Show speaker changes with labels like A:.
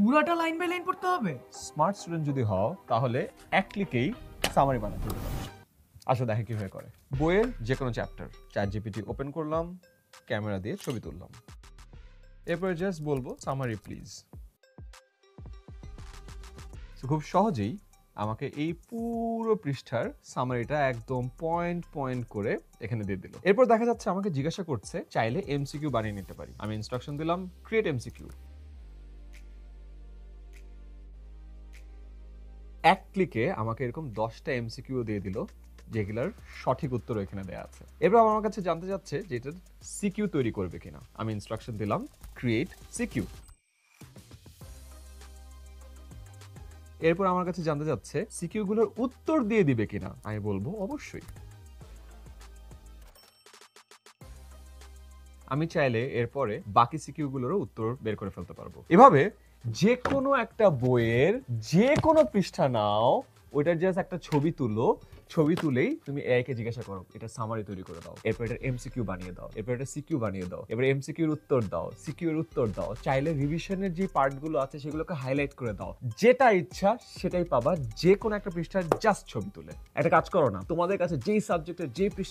A: পুরাটা line by line পড়তে হবে?
B: স্মার্ট স্টুডেন্ট যদি হও তাহলে এক ক্লিকেই সামারি বানাতে পারবে। আসো দেখে কিভাবে করে। বইয়ের যে কোনো চ্যাপ্টার ChatGPT ওপেন করলাম, ক্যামেরা দিয়ে ছবি তুললাম, এরপরে জাস্ট বলবো সামারি প্লিজ। খুব সহজেই আমাকে এই পুরো পৃষ্ঠার সামারিটা একদম পয়েন্ট পয়েন্ট করে এখানে দিয়ে দিল। এরপর দেখা যাচ্ছে আমাকে জিজ্ঞাসা করছে চাইলে এমসিকিউ বানিয়ে নিতে পারি। আমি ইনস্ট্রাকশন দিলাম ক্রিয়েট এমসিকিউ। এক ক্লিকে আমাকে এরকম 10টা এমসিকিউ দিয়ে দিল, যেগুলোর সঠিক উত্তর এখানে দেয়া আছে। এরপর আমার কাছে জানতে চাচ্ছে যে এটার সিকিউ তৈরি করবে কিনা। আমি ইনস্ট্রাকশন দিলাম ক্রিয়েট সিকিউ। এরপর আমার কাছে জানতে চাচ্ছে সিকিউ গুলোর উত্তর দিয়ে দিবে কিনা। আমি বলবো অবশ্যই। আমি চাইলে এরপরে বাকি সিকিউ গুলোরও উত্তর বের করে ফেলতে পারবো। এভাবে যে কোনো একটা বইয়ের যে কোনো পৃষ্ঠা নাও, ওইটার জাস্ট একটা ছবি তুলো, ছবি তুলেই তুমি এআই কে জিজ্ঞাসা করো এটা সামারি তৈরি করে দাও, এরপর এটা এমসিকিউ বানিয়ে দাও, এরপর এটা সিকিউ বানিয়ে দাও, এবার এমসিকিউ এর উত্তর দাও, সিকিউ এর উত্তর দাও। চাইলে রিভিশনের যে পার্টগুলো আছে সেগুলোকে হাইলাইট করে দাও। যেটা ইচ্ছা সেটাই পাবা, যে কোনো একটা পৃষ্ঠার জাস্ট ছবি তুলে। একটা কাজ করো না, তোমাদের কাছে যেই সাবজেক্টের যে পৃষ্ঠা